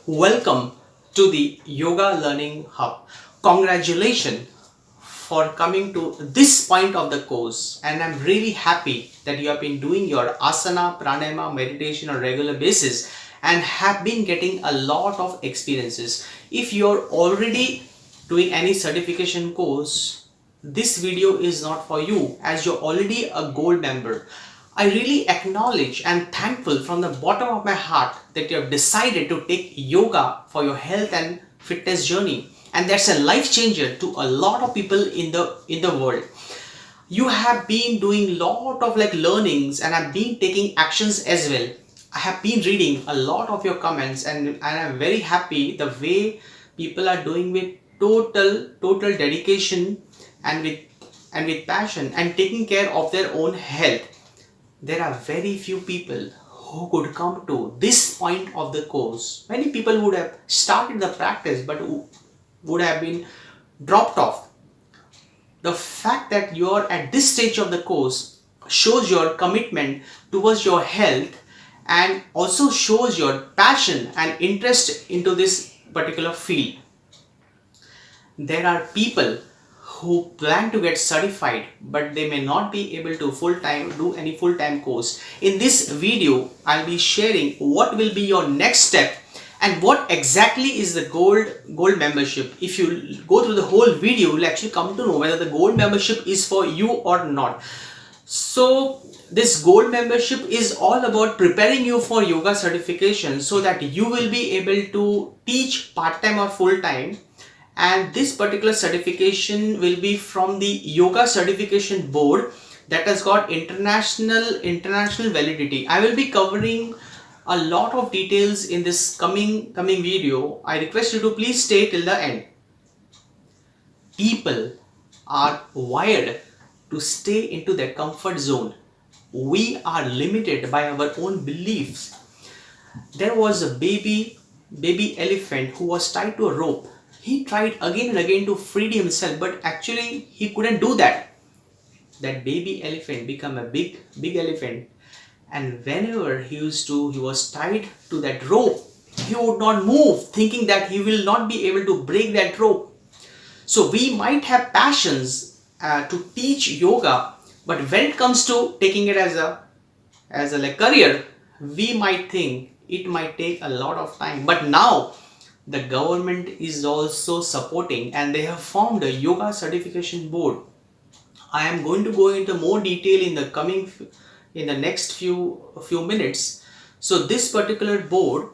Welcome to the Yoga Learning Hub. Congratulations for coming to this point of the course, and I'm really happy that you have been doing your asana, pranayama, meditation on a regular basis and have been getting a lot of experiences. If you're already doing any certification course, this video is not for you as you're already a gold member. I really acknowledge and thankful from the bottom of my heart that you have decided to take yoga for your health and fitness journey, and that's a life changer to a lot of people in the world. You have been doing lot of learnings and have been taking actions as well. I have been reading a lot of your comments, and I'm very happy the way people are doing with total dedication and with passion and taking care of their own health. There are very few people who could come to this point of the course. Many people would have started the practice but would have been dropped off. The fact that you're at this stage of the course shows your commitment towards your health and also shows your passion and interest into this particular field. There are people who plan to get certified but they may not be able to do any full-time course. In this video, I'll be sharing what will be your next step and what exactly is the gold membership. If you go through the whole video, you'll actually come to know whether the gold membership is for you or not. So this gold membership is all about preparing you for yoga certification so that you will be able to teach part-time or full-time. And this particular certification will be from the Yoga Certification Board that has got international validity. I will be covering a lot of details in this coming video. I request you to please stay till the end. People are wired to stay into their comfort zone. We are limited by our own beliefs. There was a baby elephant who was tied to a rope. He tried again and again to free himself, but actually he couldn't do that. That baby elephant became a big elephant, and whenever he was tied to that rope, he would not move, thinking that he will not be able to break that rope. So we might have passions to teach yoga, but when it comes to taking it as a career, we might think it might take a lot of time. But now the government is also supporting and they have formed a yoga certification board. I am going to go into more detail in the next few minutes. So this particular board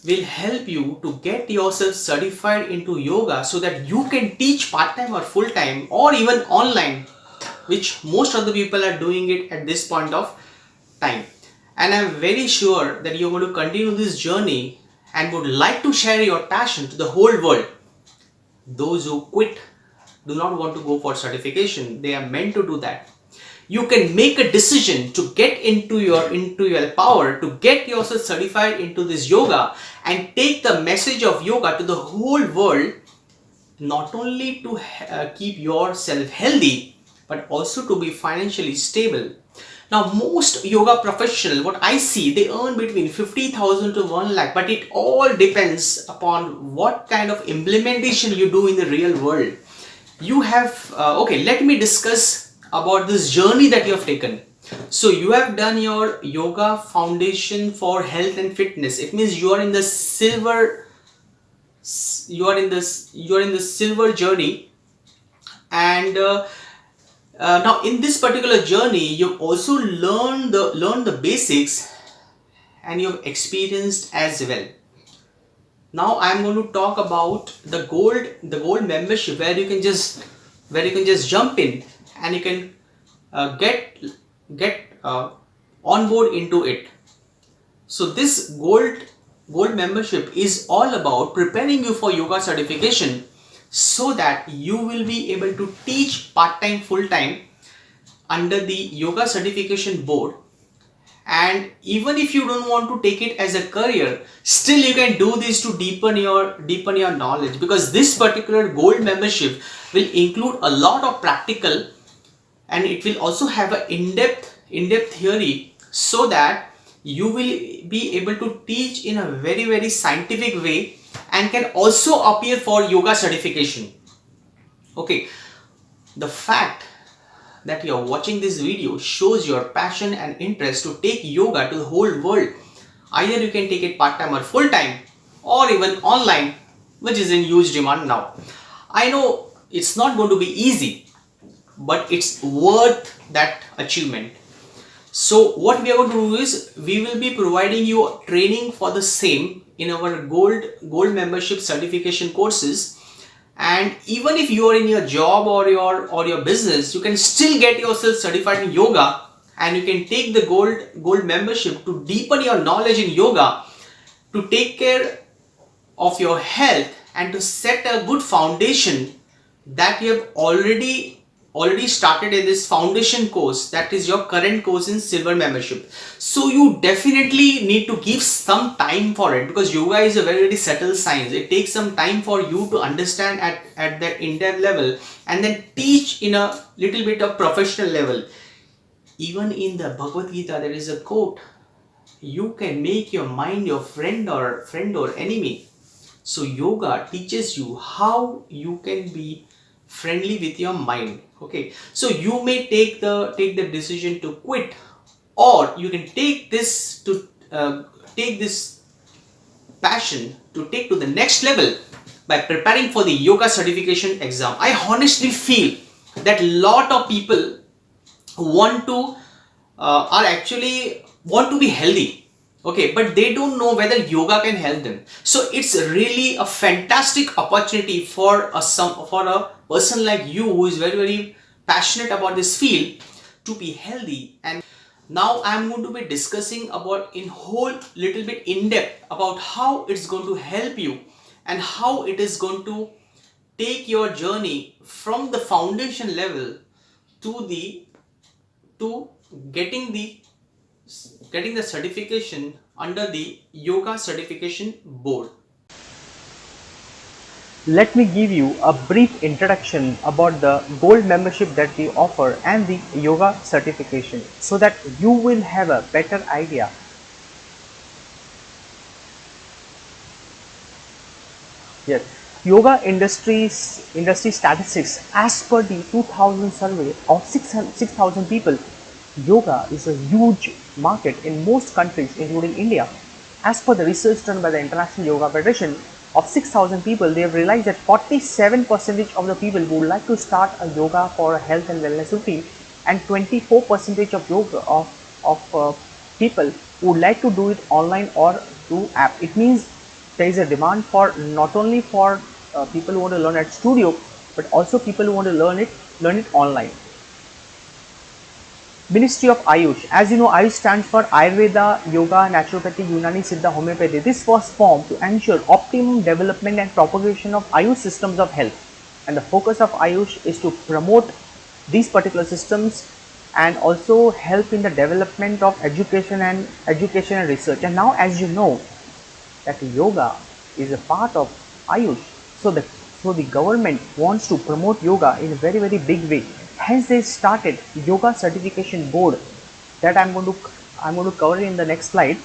will help you to get yourself certified into yoga so that you can teach part-time or full-time or even online, which most of the people are doing it at this point of time. And I am very sure that you're going to continue this journey and would like to share your passion to the whole world. Those who quit do not want to go for certification. They are meant to do that. You can make a decision to get into your power, to get yourself certified into this yoga and take the message of yoga to the whole world, not only to keep yourself healthy, but also to be financially stable. Now, most yoga professionals, what I see, they earn between 50,000 to 1 lakh, but it all depends upon what kind of implementation you do in the real world. You have, okay, let me discuss about this journey that you have taken. So you have done your yoga foundation for health and fitness. It means you are in the silver, journey, and now in this particular journey you've also learned the basics and you've experienced as well. Now I'm going to talk about the gold membership, where you can just jump in and you can get on board into it. So this gold membership is all about preparing you for yoga certification so that you will be able to teach part-time, full-time under the yoga certification board. And even if you don't want to take it as a career, still you can do this to deepen your knowledge, because this particular gold membership will include a lot of practical and it will also have an in-depth theory, so that you will be able to teach in a very scientific way and can also appear for yoga certification. Okay, the fact that you are watching this video shows your passion and interest to take yoga to the whole world. Either you can take it part-time or full-time, or even online, which is in huge demand now. I know it's not going to be easy, but it's worth that achievement. So what we are going to do is we will be providing you training for the same in our gold membership certification courses. And even if you are in your job or your business, you can still get yourself certified in yoga, and you can take the gold membership to deepen your knowledge in yoga, to take care of your health, and to set a good foundation that you have already started in this foundation course, that is your current course in silver membership. So you definitely need to give some time for it, because yoga is a very subtle science. It takes some time for you to understand at that in-depth level, and then teach in a little bit of professional level. Even in the Bhagavad Gita there is a quote, you can make your mind your friend or enemy. So yoga teaches you how you can be friendly with your mind. Okay, so you may take the decision to quit, or you can take this passion to take to the next level by preparing for the yoga certification exam. I honestly feel that lot of people want to are actually want to be healthy, okay, but they don't know whether yoga can help them. So it's really a fantastic opportunity for a person like you who is very passionate about this field to be healthy. And now I'm going to be discussing about in whole little bit in depth about how it's going to help you and how it is going to take your journey from the foundation level to the to getting the certification under the yoga certification board. Let me give you a brief introduction about the gold membership that we offer and the yoga certification, so that you will have a better idea. Yes, yoga industry statistics, as per the 2000 survey of 6,000 people, yoga is a huge market in most countries including India. As per the research done by the International Yoga Federation, of 6,000 people, they have realized that 47% of the people would like to start a yoga for a health and wellness routine, and 24% of yoga of people would like to do it online or through app. It means there is a demand for not only for people who want to learn at studio, but also people who want to learn it online. Ministry of Ayush. As you know, Ayush stands for Ayurveda, Yoga, Naturopathy, Unani, Siddha, Homeopathy. This was formed to ensure optimum development and propagation of Ayush systems of health. And the focus of Ayush is to promote these particular systems and also help in the development of education and research. And now, as you know, that yoga is a part of Ayush. So the government wants to promote yoga in a very big way. Hence they started yoga certification board that I'm going to cover in the next slide.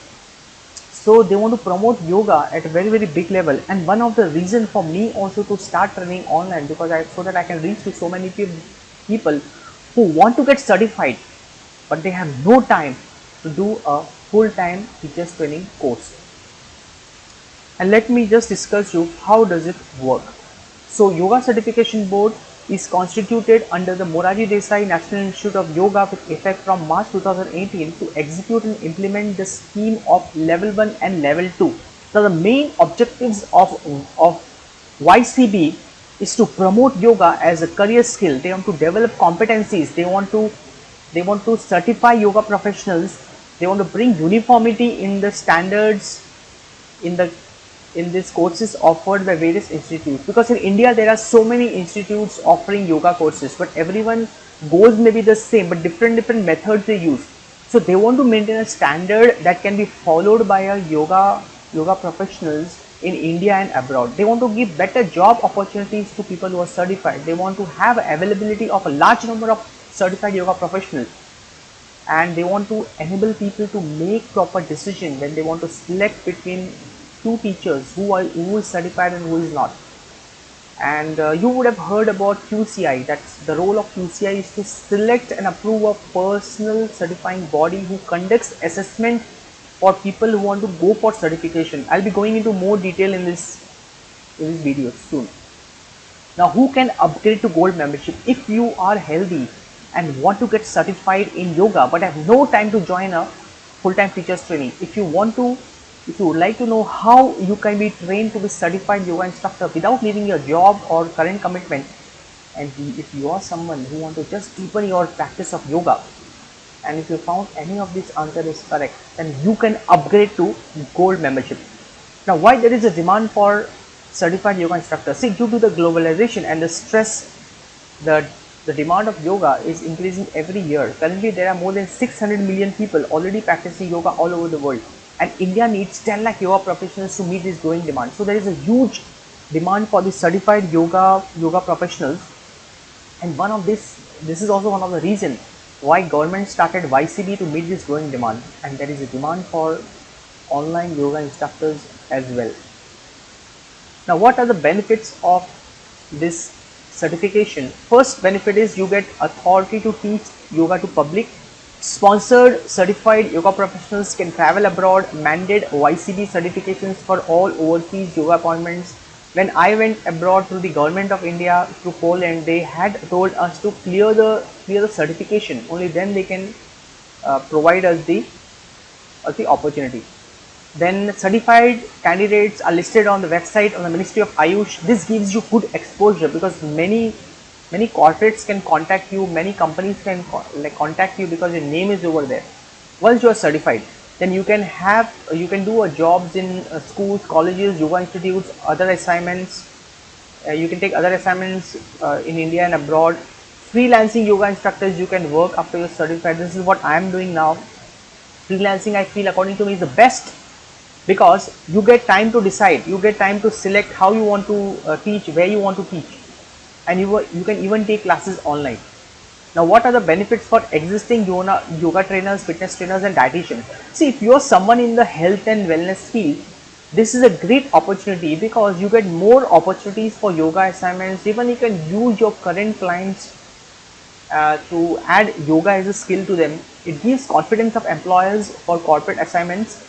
So they want to promote yoga at a very big level, and one of the reason for me also to start training online, because so that I can reach to so many people who want to get certified but they have no time to do a full-time teachers training course. And let me just discuss you how does it work. So yoga certification board is constituted under the Morarji Desai National Institute of Yoga with effect from March 2018 to execute and implement the scheme of level 1 and level 2. So the main objectives of YCB is to promote yoga as a career skill. They want to develop competencies. They want to certify yoga professionals. They want to bring uniformity in the standards in these courses offered by various institutes, because in India there are so many institutes offering yoga courses, but everyone goals may be the same, but different methods they use. So they want to maintain a standard that can be followed by a yoga professionals in India and abroad. They want to give better job opportunities to people who are certified. They want to have availability of a large number of certified yoga professionals. and they want to enable people to make proper decision when they want to select between two teachers who is certified and who is not. And you would have heard about QCI. That's the role of QCI is to select and approve a personal certifying body who conducts assessment for people who want to go for certification. I'll be going into more detail in this video soon. Now, who can upgrade to gold membership? If you are healthy and want to get certified in yoga but have no time to join a full-time teachers training, if you would like to know how you can be trained to be certified yoga instructor without leaving your job or current commitment, and if you are someone who want to just deepen your practice of yoga, and if you found any of this answer is correct, then you can upgrade to gold membership. Now, why there is a demand for certified yoga instructor? See, due to the globalization and the stress, the demand of yoga is increasing every year. Currently, there are more than 600 million people already practicing yoga all over the world, and India needs 10 lakh yoga professionals to meet this growing demand. So there is a huge demand for the certified yoga professionals, and this is also one of the reasons why government started YCB to meet this growing demand, and there is a demand for online yoga instructors as well. Now, what are the benefits of this certification? First benefit is you get authority to teach yoga to public. Sponsored certified yoga professionals can travel abroad. Mandate YCB certifications for all overseas yoga appointments. When I went abroad through the government of India to Poland, they had told us to clear the certification. Only then they can provide us the opportunity. Then certified candidates are listed on the website on the Ministry of Ayush. This gives you good exposure because many corporates can contact you, many companies can contact you because your name is over there. Once you are certified, then you can do jobs in schools, colleges, yoga institutes, other assignments. You can take other assignments in India and abroad. Freelancing yoga instructors, you can work after you're certified. This is what I am doing now. Freelancing, I feel, according to me, is the best because you get time to decide, you get time to select how you want to teach, where you want to teach, and you can even take classes online. Now, what are the benefits for existing yoga trainers, fitness trainers and dietitians? See, if you are someone in the health and wellness field, this is a great opportunity because you get more opportunities for yoga assignments. Even you can use your current clients to add yoga as a skill to them. It gives confidence of employers for corporate assignments.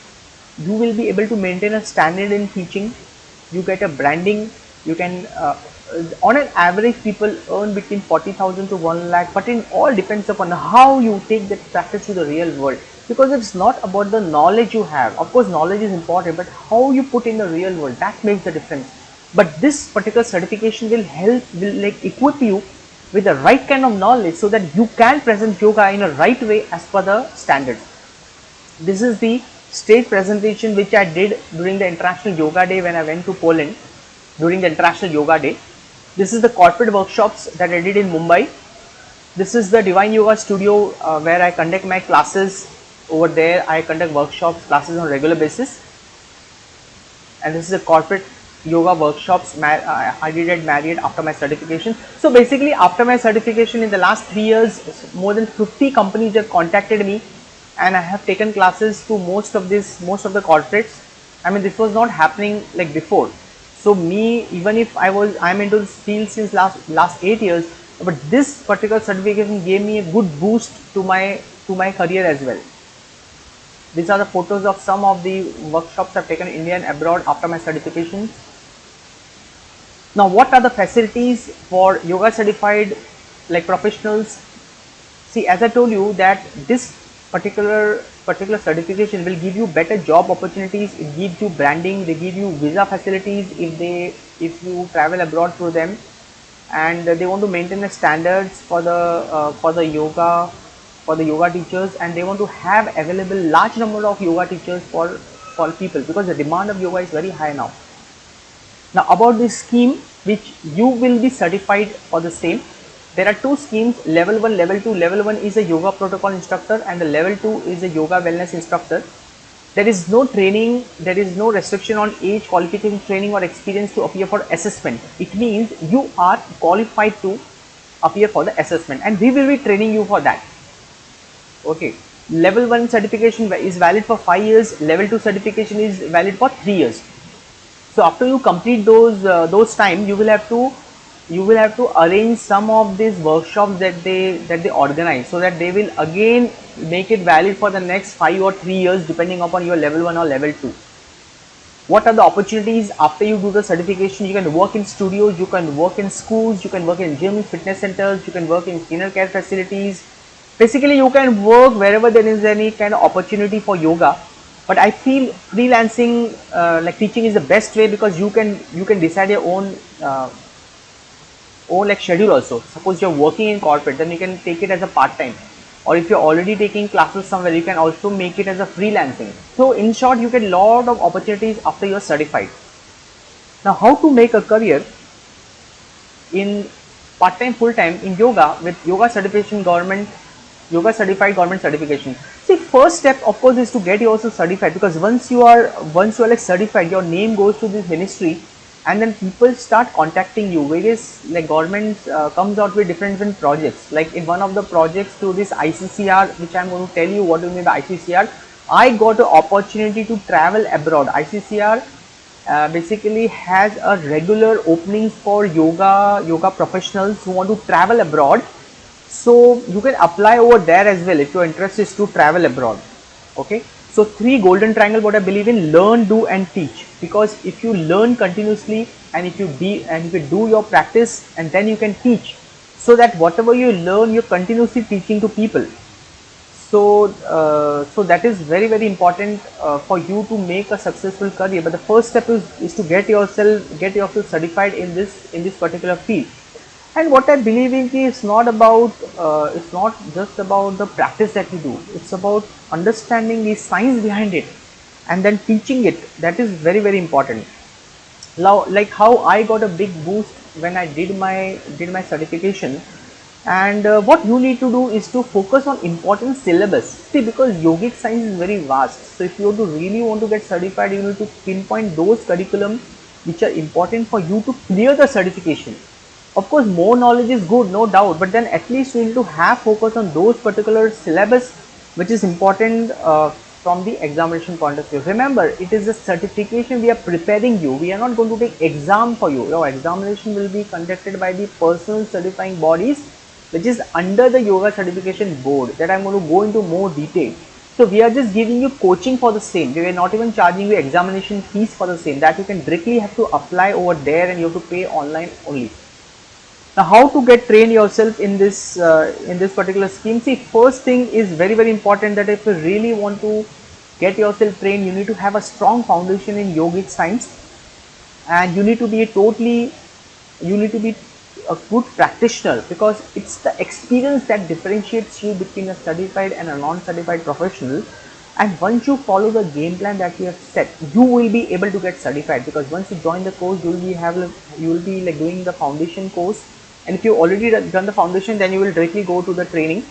You will be able to maintain a standard in teaching. You get a branding. You can on an average people earn between 40,000 to 1 lakh, but it all depends upon how you take that practice to the real world, because it's not about the knowledge you have. Of course knowledge is important, but how you put in the real world, that makes the difference. But this particular certification will equip you with the right kind of knowledge so that you can present yoga in a right way as per the standard. This is the stage presentation which I did during the International Yoga Day when I went to Poland during the International Yoga Day. This is the corporate workshops that I did in Mumbai. This is the Divine Yoga Studio where I conduct my classes. Over there I conduct workshops, classes on regular basis. And this is a corporate yoga workshops I did at Marriott after my certification. So basically after my certification in the last 3 years, more than 50 companies have contacted me, and I have taken classes to most of the corporates. I mean, this was not happening like before. So me, even if I'm into this field since last 8 years, but this particular certification gave me a good boost to my career as well. These are the photos of some of the workshops I've taken in India and abroad after my certification. Now, what are the facilities for yoga certified professionals? See, as I told you that this particular certification will give you better job opportunities. It gives you branding. They give you visa facilities if you travel abroad through them, and they want to maintain the standards for the yoga teachers, and they want to have available large number of yoga teachers for people, because the demand of yoga is very high now. Now, about this scheme which you will be certified for the same, there are two schemes: level 1, level 2. Level 1 is a yoga protocol instructor and the level 2 is a yoga wellness instructor. There is no training, there is no restriction on age, qualification, training or experience to appear for assessment. It means you are qualified to appear for the assessment, and we will be training you for that. Okay. Level 1 certification is valid for 5 years, level 2 certification is valid for 3 years. So after you complete those time, you will have to arrange some of these workshops that they organize, so that they will again make it valid for the next 5 or 3 years, depending upon your level 1 or level 2. What are the opportunities after you do the certification? You can work in studios, you can work in schools, you can work in gyms, fitness centers, you can work in senior care facilities. Basically, you can work wherever there is any kind of opportunity for yoga. But I feel freelancing, like teaching, is the best way, because you can decide your own like schedule also. Suppose you're working in corporate, then you can take it as a part time, or if you're already taking classes somewhere, you can also make it as a freelancing. So in short, you get a lot of opportunities after you're certified. Now, how to make a career in part time, full time in yoga with yoga certified government certification? See, first step of course is to get yourself certified, because once you are like certified, your name goes to this ministry, and then people start contacting you. Various like governments comes out with different projects. Like in one of the projects to this ICCR, which I'm going to tell you what do you mean by ICCR. I got an opportunity to travel abroad. ICCR basically has a regular openings for yoga professionals who want to travel abroad. So you can apply over there as well if your interest is to travel abroad. Okay, so three golden triangle what I believe in: learn, do and teach. Because if you learn continuously, and if you do your practice, and then you can teach, so that whatever you learn, you're continuously teaching to people. So that is very very important for you to make a successful career. But the first step is to get yourself certified in this particular field. And what I believe in is not about it's not just about the practice that you do. It's about understanding the science behind it and then teaching it. That is very very important. Now, like how I got a big boost when I did my certification. And what you need to do is to focus on important syllabus. See, because yogic science is very vast, so if you really want to get certified, you need to pinpoint those curriculum which are important for you to clear the certification. Of course, more knowledge is good, no doubt, but then at least you need to have focus on those particular syllabus which is important from the examination point of view. Remember, it is a certification. We are preparing you. We are not going to take exam for you. Your examination will be conducted by the personal certifying bodies, which is under the yoga certification board, that I'm going to go into more detail. So we are just giving you coaching for the same. We are not even charging you examination fees for the same. That you can directly have to apply over there, and you have to pay online only. Now, how to get trained yourself in this particular scheme? See, first thing is very very important, that if you really want to get yourself trained, you need to have a strong foundation in yogic science, and you need to be a good practitioner, because it's the experience that differentiates you between a certified and a non-certified professional. And once you follow the game plan that you have set, you will be able to get certified, because once you join the course, you will be like doing the foundation course. And if you already done the foundation, then you will directly go to the training.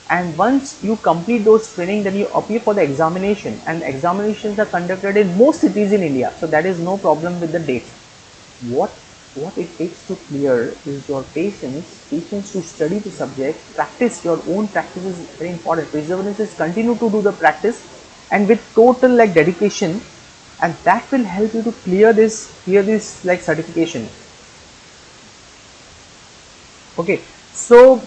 And once you complete those training, then you appear for the examination, and examinations are conducted in most cities in India, so that is no problem with the dates. What it takes to clear is your patience to study the subject. Practice, your own practice is very important. Perseverance is continue to do the practice, and with total like dedication, and that will help you to clear this like certification. Okay, so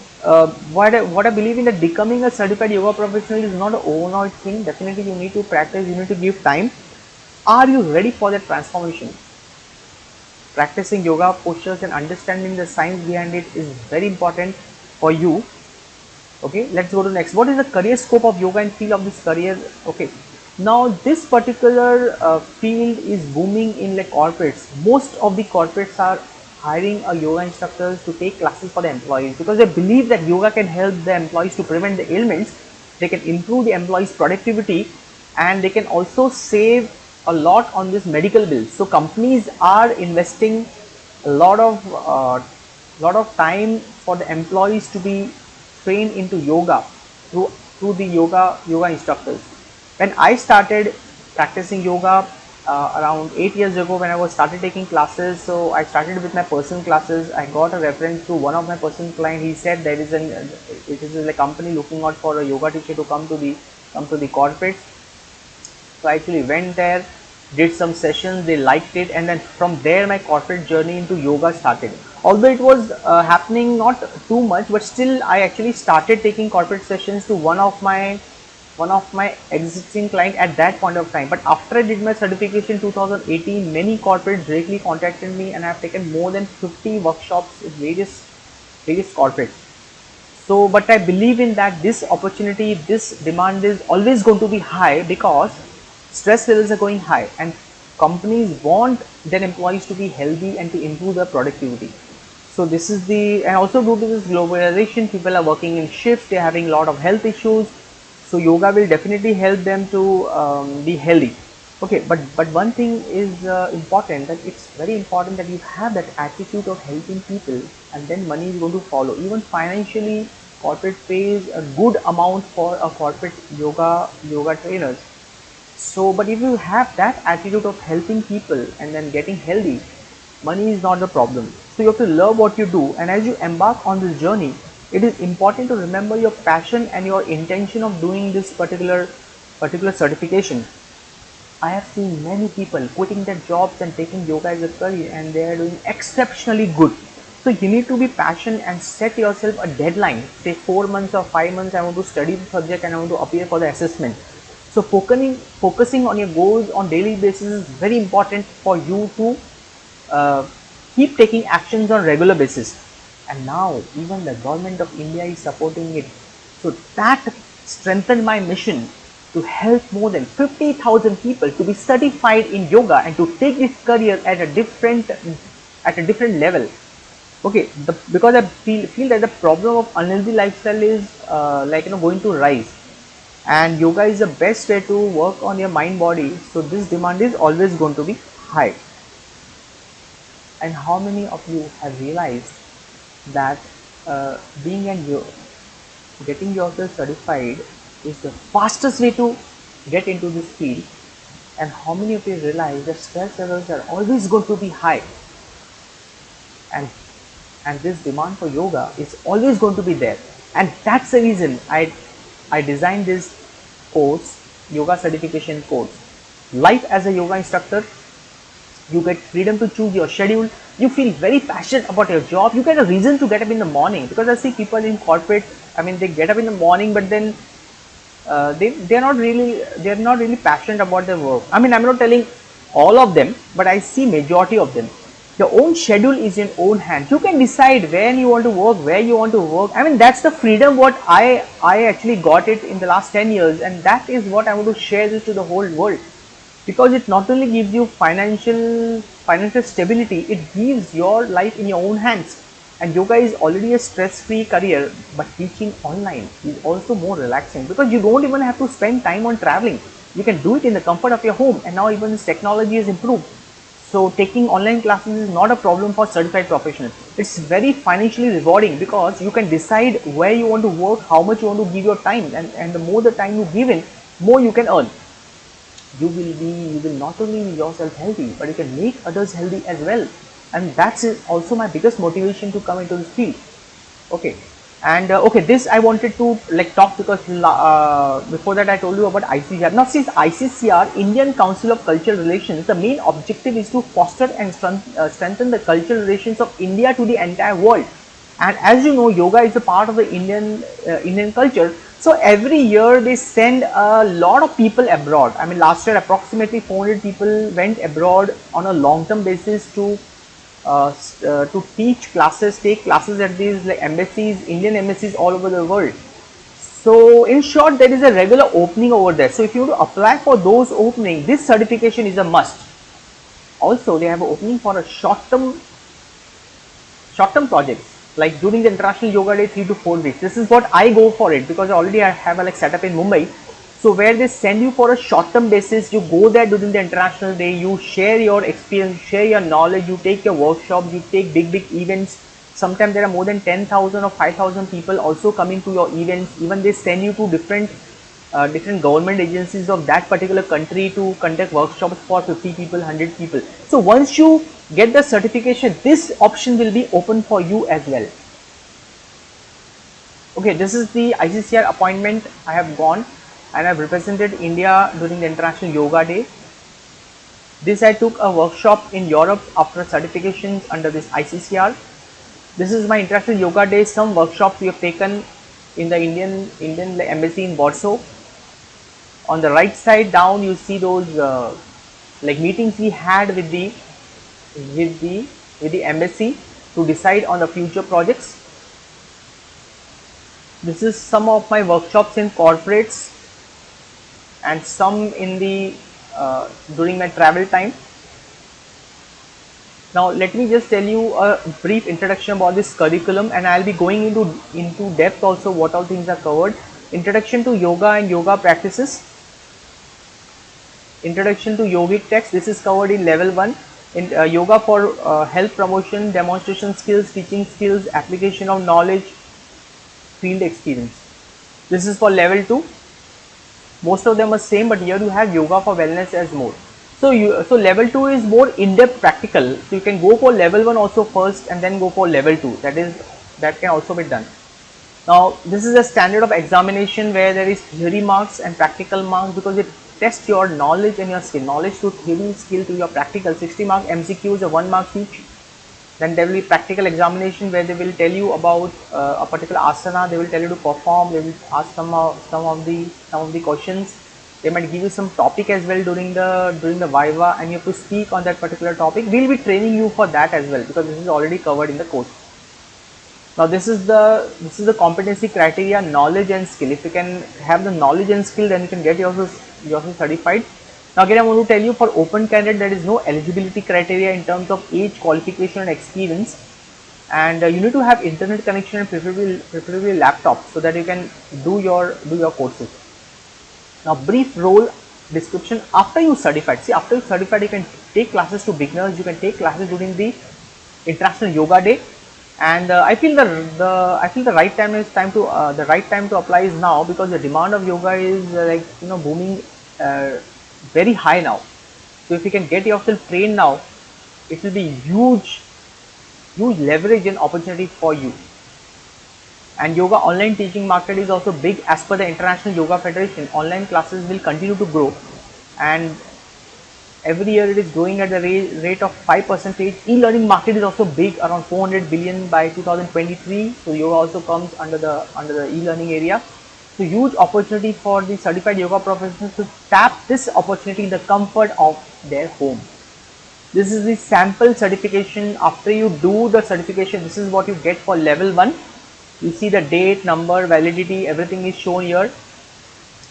what I believe in, that becoming a certified yoga professional is not an overnight thing. Definitely, you need to practice. You need to give time. Are you ready for that transformation? Practicing yoga postures and understanding the science behind it is very important for you. Okay, let's go to next. What is the career scope of yoga and field of this career? Okay, now this particular field is booming in like corporates. Most of the corporates are hiring a yoga instructors to take classes for the employees, because they believe that yoga can help the employees to prevent the ailments. They can improve the employees productivity, and they can also save a lot on this medical bills. So companies are investing a lot of time for the employees to be trained into yoga through the yoga instructors. When I started practicing yoga, around 8 years ago when I was started taking classes. So I started with my personal classes. I got a reference to one of my personal client. He said there is it is a company looking out for a yoga teacher to come to the corporate. So I actually went there, did some sessions, they liked it, and then from there my corporate journey into yoga started. Although it was happening not too much, but still I actually started taking corporate sessions to one of my existing client at that point of time. But after I did my certification 2018, many corporates directly contacted me, and I have taken more than 50 workshops with various corporates. So, but I believe in that this opportunity, this demand is always going to be high because stress levels are going high, and companies want their employees to be healthy and to improve their productivity. So this is the, and also due to this globalization, people are working in shifts, they're having a lot of health issues. So yoga will definitely help them to be healthy. Okay, but one thing is important, that it's very important that you have that attitude of helping people, and then money is going to follow. Even financially, corporate pays a good amount for a corporate yoga trainers. So, but if you have that attitude of helping people and then getting healthy, money is not the problem. So you have to love what you do, and as you embark on this journey, it is important to remember your passion and your intention of doing this particular certification. I have seen many people quitting their jobs and taking yoga as a career, and they are doing exceptionally good. So you need to be passionate and set yourself a deadline. Say 4 months or 5 months, I want to study the subject and I want to appear for the assessment. So focusing on your goals on daily basis is very important for you to uh, keep taking actions on regular basis. And now even the government of India is supporting it. So that strengthened my mission to help more than 50,000 people to be certified in yoga and to take this career at a different level. Okay, because I feel that the problem of unhealthy lifestyle is going to rise, and yoga is the best way to work on your mind body. So this demand is always going to be high. And how many of you have realized that being and getting yourself certified is the fastest way to get into this field? And how many of you realize that stress levels are always going to be high, and this demand for yoga is always going to be there? And that's the reason I designed this course, yoga certification course. Life as a yoga instructor, you get freedom to choose your schedule. You feel very passionate about your job. You get a reason to get up in the morning, because I see people in corporate, I mean, they get up in the morning, but then they're not really passionate about their work. I mean, I'm not telling all of them, but I see majority of them. Your own schedule is in own hand. You can decide when you want to work, where you want to work. I mean, that's the freedom what I actually got it in the last 10 years, and that is what I want to share this to the whole world. Because it not only gives you financial stability, it gives your life in your own hands. And yoga is already a stress-free career, but teaching online is also more relaxing, because you don't even have to spend time on traveling. You can do it in the comfort of your home, and now even this technology has improved. So taking online classes is not a problem for certified professionals. It's very financially rewarding, because you can decide where you want to work, how much you want to give your time, and the more the time you give in, more you can earn. You will not only be yourself healthy, but you can make others healthy as well. And that's also my biggest motivation to come into this field. Okay, and okay, this I wanted to talk, because before that I told you about ICCR. Now, since ICCR, Indian Council of Cultural Relations, the main objective is to foster and strengthen the cultural relations of India to the entire world. And as you know, yoga is a part of the Indian culture. So every year they send a lot of people abroad. I mean, last year approximately 400 people went abroad on a long-term basis to teach classes, take classes at these embassies, Indian embassies all over the world. So in short, there is a regular opening over there. So if you want to apply for those openings, this certification is a must. Also, they have an opening for a short-term projects, like during the International Yoga Day, 3 to 4 weeks. This is what I go for it, because already I have a setup in Mumbai. So where they send you for a short-term basis, you go there during the International Day, you share your experience, share your knowledge, you take your workshops, you take big events. Sometimes there are more than 10,000 or 5,000 people also coming to your events. Even they send you to different different government agencies of that particular country to conduct workshops for 50 people, 100 people. So once you get the certification, this option will be open for you as well. Okay, this is the ICCR appointment. I have gone and I have represented India during the International Yoga Day. This I took a workshop in Europe after certifications under this ICCR. This is my International Yoga Day. Some workshops we have taken in the Indian embassy in Warsaw. On the right side down, you see those like meetings we had with the embassy to decide on the future projects. This is some of my workshops in corporates and some in the during my travel time. Now let me just tell you a brief introduction about this curriculum, and I'll be going into depth also what all things are covered. Introduction to yoga and yoga practices. Introduction to yogic text. This is covered in level 1. In yoga for health promotion, demonstration skills, teaching skills, application of knowledge, field experience. This is for level 2. Most of them are same, but here you have yoga for wellness as more. So level 2 is more in-depth practical. So you can go for level 1 also first and then go for level 2. That can also be done. Now this is a standard of examination where there is theory marks and practical marks, because it tests your knowledge and your skill. Knowledge to theory, skill to your practical. 60 mark MCQs are 1 mark each. Then there will be practical examination where they will tell you about a particular asana. They will tell you to perform. They will ask some of the questions. They might give you some topic as well during the viva, and you have to speak on that particular topic. We will be training you for that as well, because this is already covered in the course. Now this is the competency criteria, knowledge and skill. If you can have the knowledge and skill, then you can get yourself certified. Now again, I want to tell you, for open candidate there is no eligibility criteria in terms of age, qualification and experience, and you need to have internet connection and preferably laptop, so that you can do your courses. Now brief role description after you certified. See, after you certified, you can take classes to beginners, you can take classes during the International Yoga Day, and I feel the right time to apply is now, because the demand of yoga is booming very high now. So if you can get yourself trained now, it will be huge leverage and opportunity for you. And yoga online teaching market is also big. As per the International Yoga Federation, online classes will continue to grow, and every year it is growing at the rate of 5%. E-learning market is also big, around 400 billion by 2023. So yoga also comes under the e-learning area. So huge opportunity for the certified yoga professionals to tap this opportunity in the comfort of their home. This is the sample certification. After you do the certification, this is what you get for level 1. You see the date, number, validity, everything is shown here.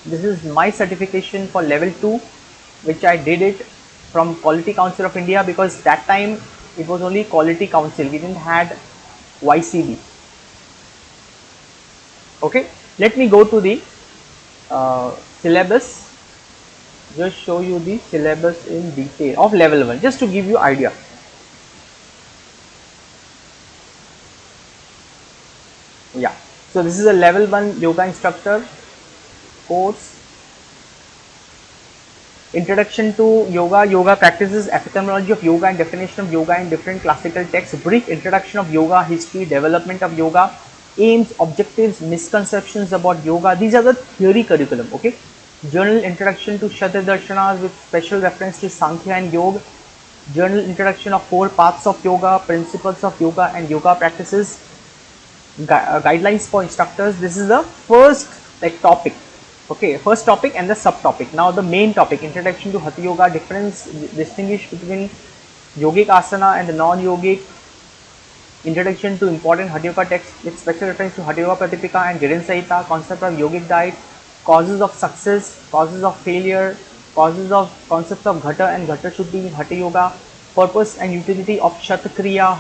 This is my certification for level 2, which I did it from Quality Council of India, because that time it was only Quality Council, we didn't had YCB. Okay, let me go to the syllabus. Just show you the syllabus in detail of level 1, just to give you idea. Yeah, so this is a level 1 yoga instructor course. Introduction to yoga practices, epistemology of yoga and definition of yoga in different classical texts, brief introduction of yoga, history, development of yoga, aims, objectives, misconceptions about yoga. These are the theory curriculum. Okay, journal introduction to Shatra Darshanas with special reference to Sankhya and Yoga, journal introduction of 4 paths of yoga, principles of yoga and yoga practices, guidelines for instructors. This is the first topic. Okay, first topic and the subtopic. Now the main topic, introduction to Hatha Yoga, distinguish between yogic asana and the non-yogic, introduction to important Hatha Yoga texts with special reference to Hatha Yoga Pratipika and Girin Sahita, concept of yogic diet, causes of success, causes of failure, concepts of Ghata and Ghata Shuddhi in Hatha Yoga, purpose and utility of Shatakriya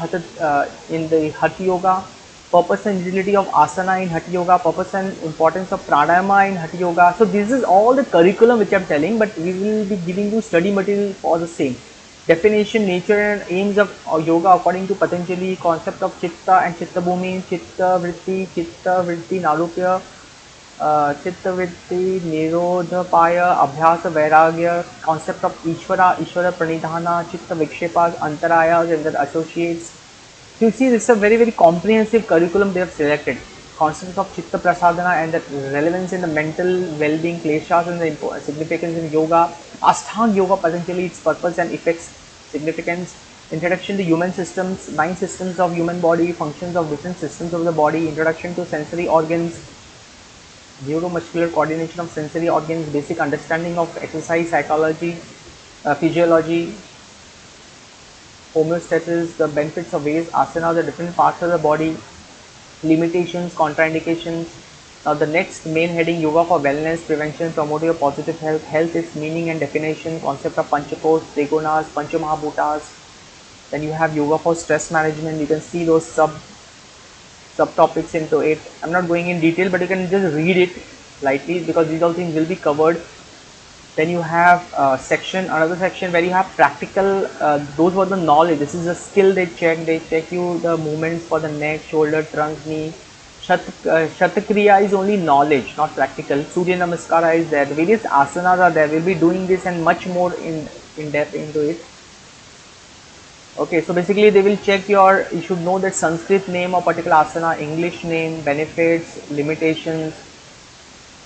in the Hatha Yoga, purpose and utility of asana in Hatha Yoga, purpose and importance of pranayama in Hatha Yoga. So this is all the curriculum which I am telling, but we will be giving you study material for the same. Definition, nature and aims of yoga according to Patanjali, concept of chitta and chitta bhumi, chitta vritti narupya, Chittavitti, Nirodhapaya, Abhyasa, Vairagya, concept of Ishvara, Ishvara Pranidhana, Chitta Vikshepas, Antarayas and their associates. So you see, this is a very, very comprehensive curriculum they have selected. Concepts of Chitta Prasadana and the relevance in the mental well-being, kleshas and the significance in yoga, Ashtanga Yoga, Patanjali, its purpose and effects, significance, introduction to human systems, 9 systems of human body, functions of different systems of the body, introduction to sensory organs, neuromuscular coordination of sensory organs, basic understanding of exercise, psychology, physiology, homeostasis, the benefits of various asanas, the different parts of the body, limitations, contraindications. Now the next main heading, yoga for wellness, prevention, promoting a positive health. Health is meaning and definition, concept of panchakos, trigunas, panchamahabhutas. Then you have yoga for stress management. You can see those subtopics into it. I'm not going in detail, but you can just read it lightly because these all things will be covered. Then you have another section where you have practical, those were the knowledge. This is a skill they check you the movements for the neck, shoulder, trunk, knee. Shatakriya is only knowledge, not practical. Surya Namaskara is there. The various asanas are there. We'll be doing this and much more in depth into it. Okay, so basically they will check you should know that Sanskrit name of particular asana, English name, benefits, limitations.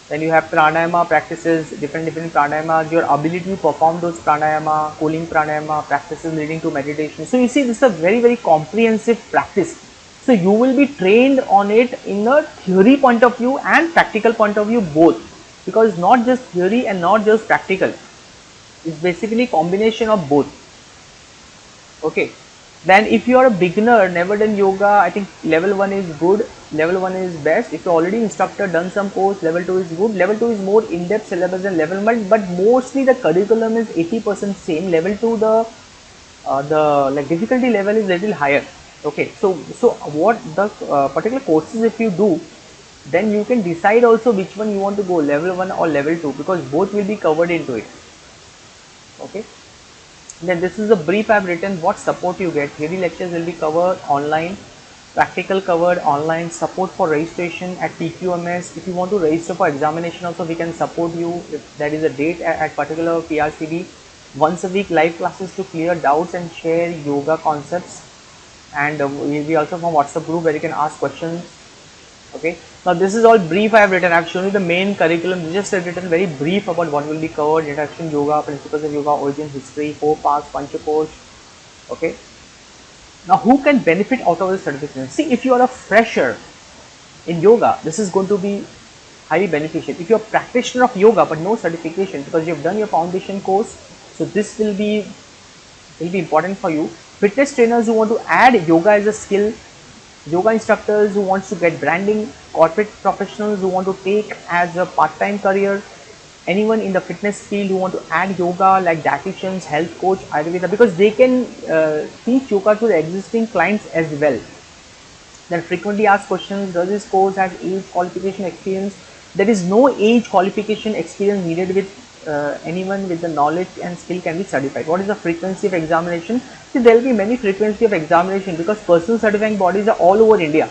Then you have pranayama practices, different pranayamas, your ability to perform those pranayama, cooling pranayama practices leading to meditation. So you see, this is a very, very comprehensive practice. So you will be trained on it in a theory point of view and practical point of view both, because not just theory and not just practical. It's basically combination of both. Okay, then if you are a beginner, never done yoga, I think level 1 is good, level 1 is best. If you already instructor, done some course, level 2 is good. Level 2 is more in-depth syllabus than level 1, but mostly the curriculum is 80% same. Level 2, the difficulty level is little higher. Okay, so what the particular courses if you do, then you can decide also which one you want to go, level 1 or level 2, because both will be covered into it. Okay, then this is a brief I have written, what support you get. Theory lectures will be covered online, practical covered online, support for registration at TQMS. If you want to register for examination also, we can support you if there is a date at particular PRCB. Once a week live classes to clear doubts and share yoga concepts, and we also form WhatsApp group where you can ask questions. Okay, now this is all brief I have written. I have shown you the main curriculum. Just have written very brief about what will be covered: introduction, yoga, principles of yoga, origin, history, 4 parts, Panchakosh. Okay, now who can benefit out of this certification? See, if you are a fresher in yoga, this is going to be highly beneficial. If you are a practitioner of yoga but no certification because you have done your foundation course, so this will be important for you. Fitness trainers who want to add yoga as a skill, yoga instructors who wants to get branding, corporate professionals who want to take as a part-time career, anyone in the fitness field who want to add yoga like dietitians, health coach, Ayurveda, because they can teach yoga to the existing clients as well. Then frequently asked questions, does this course have age qualification experience? There is no age qualification experience needed with anyone with the knowledge and skill can be certified. What is the frequency of examination? See, there will be many frequency of examination because personal certifying bodies are all over India.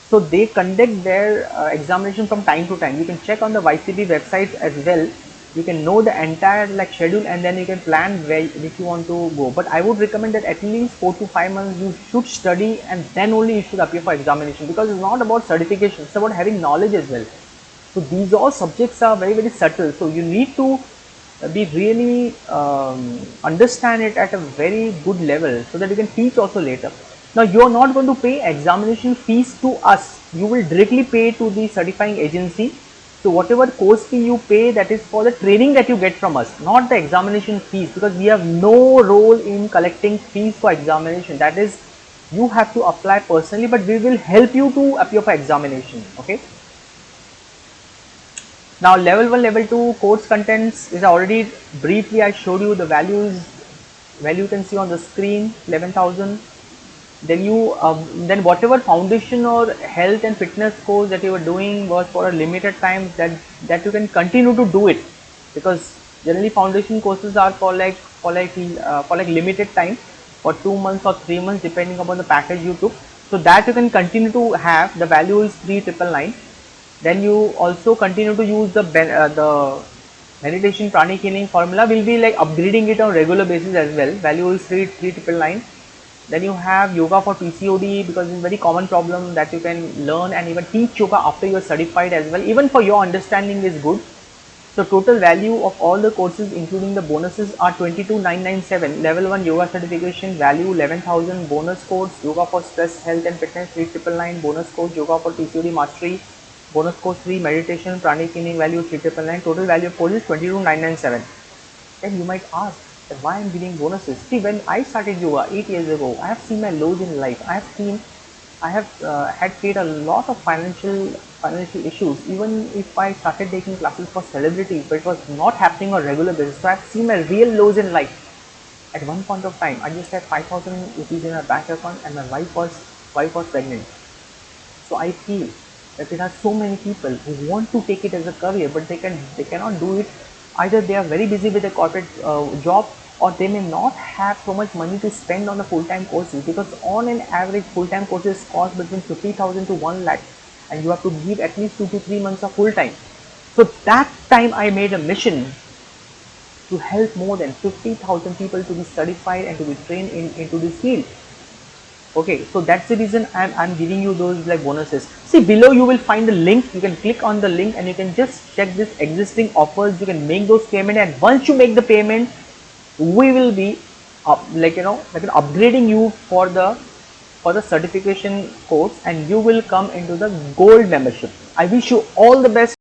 So they conduct their examination from time to time. You can check on the YCB website as well. You can know the entire schedule and then you can plan which you want to go. But I would recommend that at least 4 to 5 months you should study and then only you should appear for examination, because it's not about certification, it's about having knowledge as well. So these all subjects are very, very subtle. So you need to be really understand it at a very good level so that you can teach also later. Now you are not going to pay examination fees to us. You will directly pay to the certifying agency. So whatever course fee you pay, that is for the training that you get from us, not the examination fees, because we have no role in collecting fees for examination. That is, you have to apply personally, but we will help you to appear for examination. Okay. Now level 1, level 2 course contents is already briefly I showed you the values. Value you can see on the screen, 11,000. Then whatever foundation or health and fitness course that you were doing was for a limited time, that you can continue to do it, because generally foundation courses are for limited time, for 2 months or 3 months depending upon the package you took. So that you can continue to have. The value is 3,999. Then you also continue to use the meditation pranic healing formula. Will be like upgrading it on regular basis as well. Value is 3999. Then you have yoga for PCOD, because it's a very common problem that you can learn and even teach yoga after you're certified as well. Even for your understanding is good. So total value of all the courses including the bonuses are 22,997. Level 1 yoga certification value 11,000. Bonus course yoga for stress, health and fitness 3,999. Bonus course yoga for PCOD mastery. Bonus course 3 meditation pranic healing value 3,999. Total value of course is 22,997. Then you might ask that why I'm giving bonuses. See, when I started yoga 8 years ago, I have seen my lows in life. I have had faced a lot of financial issues. Even if I started taking classes for celebrities, but it was not happening on regular basis. So I've seen my real lows in life. At one point of time, I just had 5,000 rupees in my bank account, and my wife was pregnant. So I feel that there are so many people who want to take it as a career, but they cannot do it. Either they are very busy with a corporate job, or they may not have so much money to spend on the full-time courses, because on an average full-time courses cost between 50,000 to 1 lakh, and you have to give at least 2 to 3 months of full-time. So that time I made a mission to help more than 50,000 people to be certified and to be trained into this field. Okay, so that's the reason I'm giving you those like bonuses. See, below you will find the link. You can click on the link and you can just check this existing offers. You can make those payment, and once you make the payment, we will be upgrading you for the certification course, and you will come into the gold membership. I wish you all the best.